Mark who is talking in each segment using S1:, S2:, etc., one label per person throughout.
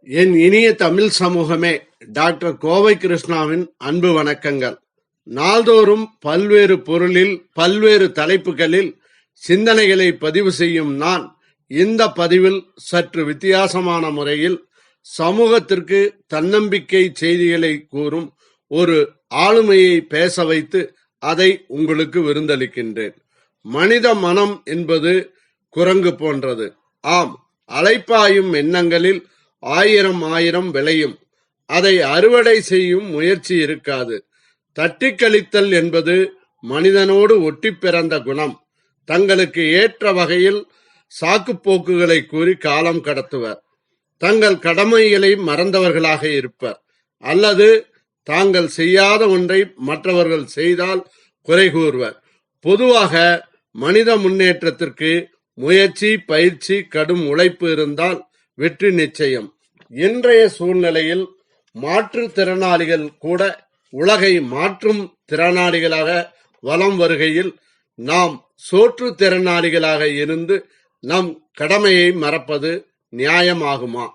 S1: என் இனிய தமிழ் சமூகமே, டாக்டர் கோவை கிருஷ்ணாவின் அன்பு வணக்கங்கள். நாள்தோறும் பல்வேறு பொருளில் பல்வேறு தலைப்புகளில் சிந்தனைகளை பதிவு செய்யும் நான் இந்த பதிவில் சற்று வித்தியாசமான முறையில் சமூகத்திற்கு தன்னம்பிக்கை செய்திகளை கூறும் ஒரு ஆளுமையை பேச வைத்து அதை உங்களுக்கு விருந்தளிக்கின்றேன். மனித மனம் என்பது குரங்கு போன்றது. ஆம், அலைப்பாயும் எண்ணங்களில் ஆயிரம் விளையும். அதை அறுவடை செய்யும் முயற்சி இருக்காது. தட்டி கழித்தல் என்பது மனிதனோடு ஒட்டி பிறந்த குணம். தங்களுக்கு ஏற்ற வகையில் சாக்குப்போக்குகளை கூறி காலம் கடத்துவர். தங்கள் கடமைகளை மறந்தவர்களாக இருப்பர். அல்லது தாங்கள் செய்யாத ஒன்றை மற்றவர்கள் செய்தால் குறை கூறுவர். பொதுவாக மனித முன்னேற்றத்திற்கு முயற்சி, பயிற்சி, கடும் உழைப்பு இருந்தால் வெற்றி நிச்சயம். இன்றைய சூழ்நிலையில் மாற்றுத்திறனாளிகள் கூட உலகை மாற்றும் திறனாளிகளாக வலம் வருகையில் நாம் சோற்று திறனாளிகளாக இருந்து நம் கடமையை மறப்பது நியாயமாகுமா?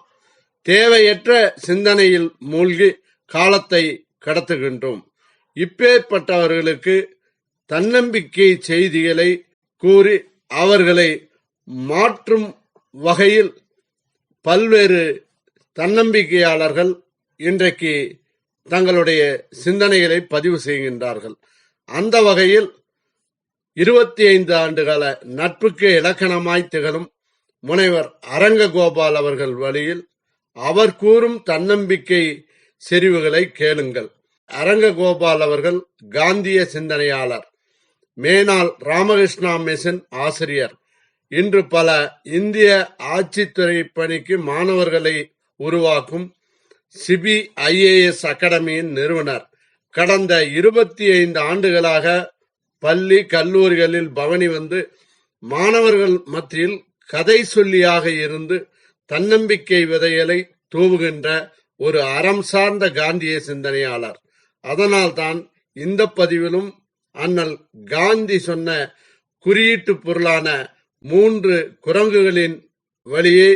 S1: தேவையற்ற சிந்தனையில் மூழ்கி காலத்தை கடத்துகின்றோம். இப்பேற்பட்டவர்களுக்கு தன்னம்பிக்கை செய்திகளை கூறி அவர்களை மாற்றும் வகையில் பல்வேறு தன்னம்பிக்கையாளர்கள் இன்றைக்கு தங்களுடைய சிந்தனைகளை பதிவு செய்கின்றார்கள். அந்த வகையில் 25 ஆண்டுகால நட்புக்கு இலக்கணமாய் திகழும் முனைவர் அரங்ககோபால் அவர்கள் வழியில் அவர் கூறும் தன்னம்பிக்கை செறிவுகளை கேளுங்கள். அரங்ககோபால் அவர்கள் காந்திய சிந்தனையாளர், மேனாள் ராமகிருஷ்ணா மிஷன் ஆசிரியர். இன்று பல இந்திய ஆட்சித்துறை பணிக்கு மாணவர்களை உருவாக்கும் CBIAS அகாடமியின் நிறுவனர். கடந்த 25 ஆண்டுகளாக பள்ளி கல்லூரிகளில் பவனி வந்து மாணவர்கள் மத்தியில் கதை சொல்லியாக இருந்து தன்னம்பிக்கை விதைகளை தூவுகின்ற ஒரு அறம் சார்ந்த காந்திய சிந்தனையாளர். அதனால்தான் இந்த பதிவிலும் அண்ணல் காந்தி சொன்ன குறியீட்டு பொருளான 3 குரங்குகளின் வழியே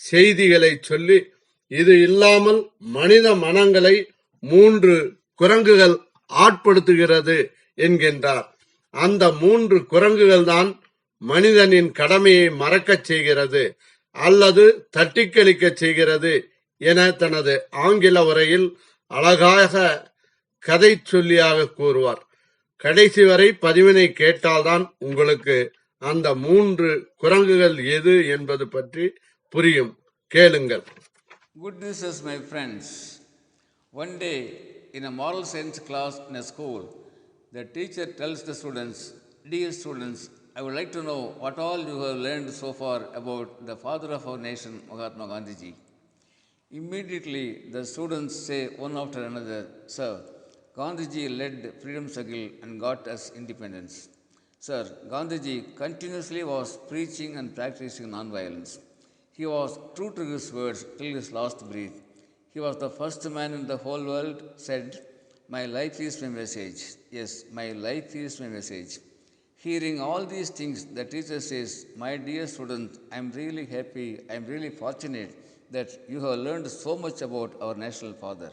S1: செய்திகளை சொல்லி, இது இல்லாமல் மனித மனங்களை 3 குரங்குகள் ஆட்படுத்துகிறது என்கின்றார். அந்த 3 குரங்குகள் தான் மனிதனின் கடமையை மறக்கச் செய்கிறது அல்லது தட்டிக்கழிக்க செய்கிறது என தனது ஆங்கில உரையில் அழகாக கதை சொல்லியாக கூறுவார். கடைசி வரை பதிவினை கேட்டால்தான் உங்களுக்கு அந்த 3 குரங்குகள் எது என்பது பற்றி புரியும். கேளுங்கள்.
S2: Good news, my friends. One day, in a moral science class in a school, the teacher tells the students, "Dear students, I would like to know what all you have learned so far about the father of our nation, Mahatma Gandhi." Immediately, the students say one after another, "Sir, Gandhiji led freedom struggle and got us independence. Sir, Gandhiji continuously was preaching and practicing nonviolence. He was true to his words till his last breath. He was the first man in the whole world said, 'My life is my message.' Yes, my life is my message." Hearing all these things, the teacher says, "My dear student, I am really happy, I am really fortunate that you have learned so much about our national father.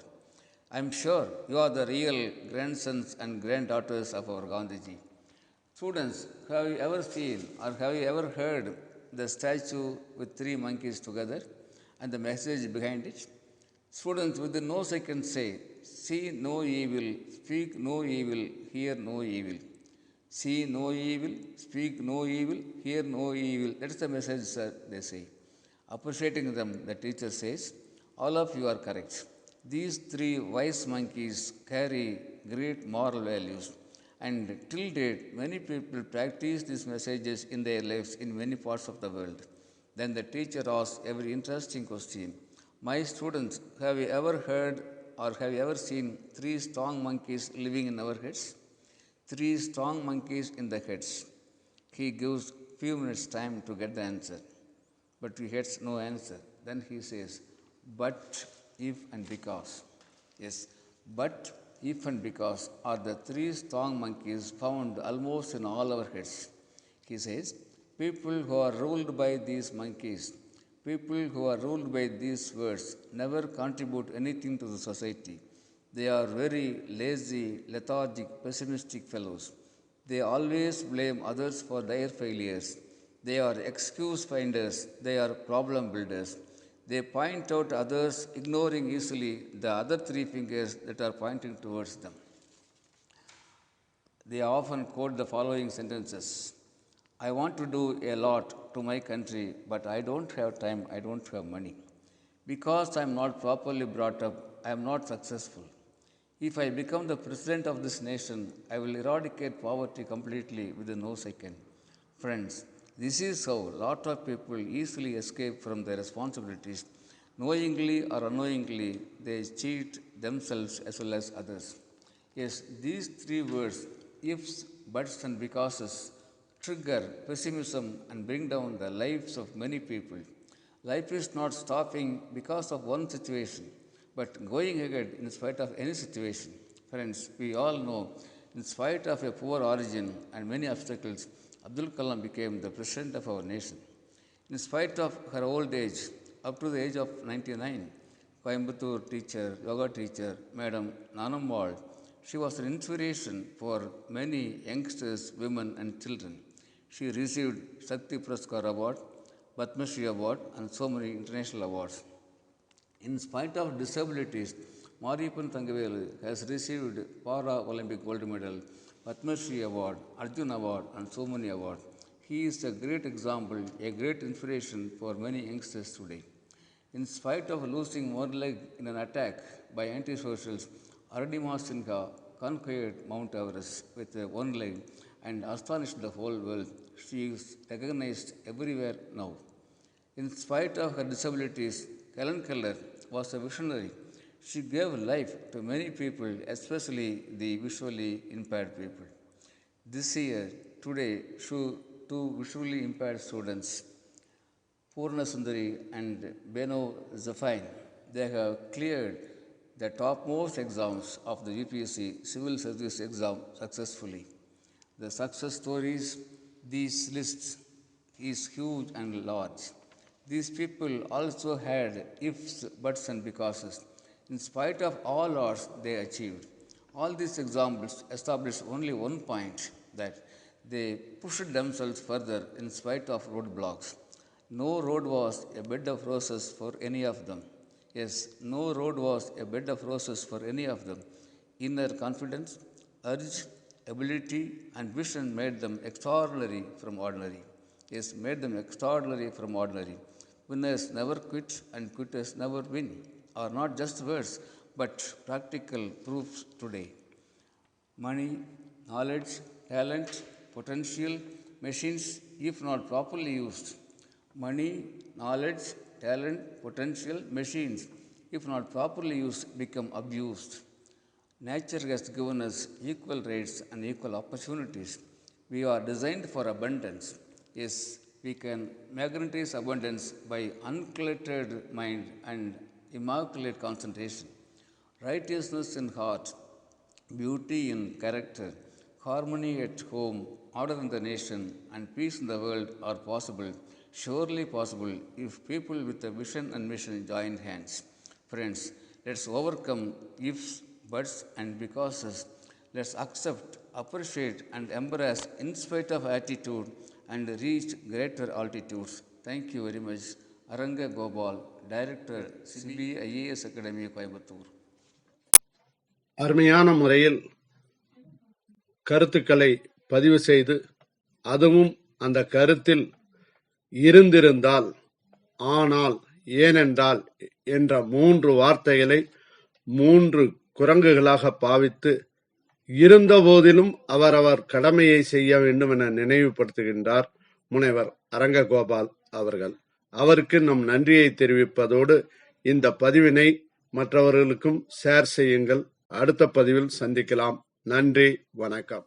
S2: I am sure you are the real grandsons and granddaughters of our Gandhiji." Students, have you ever seen or have you ever heard the statue with 3 monkeys together and the message behind it? Students within no second say, "See no evil, speak no evil, hear no evil." See no evil, speak no evil, hear no evil. That's the message, sir, they say. Appreciating them, the teacher says, "All of you are correct. These 3 wise monkeys carry great moral values. And till date, many people practice these messages in their lives in many parts of the world." Then the teacher asks a very interesting question. "My students, have you ever heard or have you ever seen 3 strong monkeys living in our heads? 3 strong monkeys in the heads." He gives few minutes time to get the answer, but he gets no answer. Then he says, "But, if and because." Yes, but, if and because are the 3 strong monkeys found almost in all our heads. He says, people who are ruled by these monkeys, People who are ruled by these words never contribute anything to the society. They are very lazy, lethargic, pessimistic fellows. They always blame others for their failures. They are excuse finders. They are problem builders. They point out others, ignoring easily the other three fingers that are pointing towards them. They often quote the following sentences: I want to do a lot to my country, but I don't have time, I don't have money. Because I am not properly brought up, I am not successful. If I become the president of this nation, I will eradicate poverty completely within no second. Friends, this is how a lot of people easily escape from their responsibilities. Knowingly or unknowingly, they cheat themselves as well as others. Yes, these three words, ifs, buts, and becauses, trigger pessimism and bring down the lives of many people. Life is not stopping because of one situation, but going ahead in spite of any situation. Friends, we all know, in spite of a poor origin and many obstacles, Abdul Kalam became the president of our nation. In spite of her old age, up to the age of 99, Coimbatore teacher, yoga teacher, Madam Nanammal, she was an inspiration for many youngsters, women, and children. She received Shakti Puraskar Award, Padma Shri Award, and so many international awards. In spite of disabilities, Mariappan Thangavelu has received Para-Olympic Gold Medal, Padma Shri Award, Arjuna Award, and so many awards. He is a great example, a great inspiration for many youngsters today. In spite of losing one leg in an attack by anti-socials, Aradima Sinha conquered Mount Everest with one leg and astonished the whole world. She is recognized everywhere now. In spite of her disabilities, Helen Keller was a visionary. She gave life to many people, especially the visually impaired people. This year, today, two visually impaired students, Purna Sundari and Beno Zafine, they have cleared the topmost exams of the UPSC civil service exam successfully. The success stories, these lists is huge and large. These people also had ifs, buts, and becauses. In spite of all odds they achieved. All these examples establish only one point, that they pushed themselves further in spite of roadblocks. No road was a bed of roses for any of them. Yes, no road was a bed of roses for any of them. Inner confidence, urge, ability, and vision made them extraordinary from ordinary. Yes, made them extraordinary from ordinary. Winners never quit and quitters never win are not just words but practical proofs today. Money, knowledge, talent, potential, machines, if not properly used. Money, knowledge, talent, potential, machines, if not properly used, become abused. Nature has given us equal rights and equal opportunities. We are designed for abundance. Yes, we can magnetize abundance by uncluttered mind and immaculate concentration. Righteousness in heart, beauty in character, harmony at home, order in the nation, and peace in the world are possible, surely possible, if people with a vision and mission join hands. Friends, let's overcome ifs, buts, and becauses. Let's accept, appreciate, and embrace in spite of attitude and reach greater altitudes. Thank you very much. Aranga Gopal, Director, CBIAS Academy, Coimbatore.
S1: அருமையான முறையில் கருத்துக்களை பதிவு செய்து, அதுவும் அந்த கருத்தில் இருந்திருந்தால், ஆனால், ஏனென்றால் என்ற 3 வார்த்தைகளை 3 குரங்குகளாக பாவித்து, இருந்த போதிலும் அவரவர் கடமையை செய்ய வேண்டும் என நினைவுபடுத்துகின்றார் முனைவர் அரங்ககோபால் அவர்கள். அவருக்கு நம் நன்றியை தெரிவிப்பதோடு இந்த பதிவினை மற்றவர்களுக்கும் ஷேர் செய்யுங்கள். அடுத்த பதிவில் சந்திக்கலாம். நன்றி, வணக்கம்.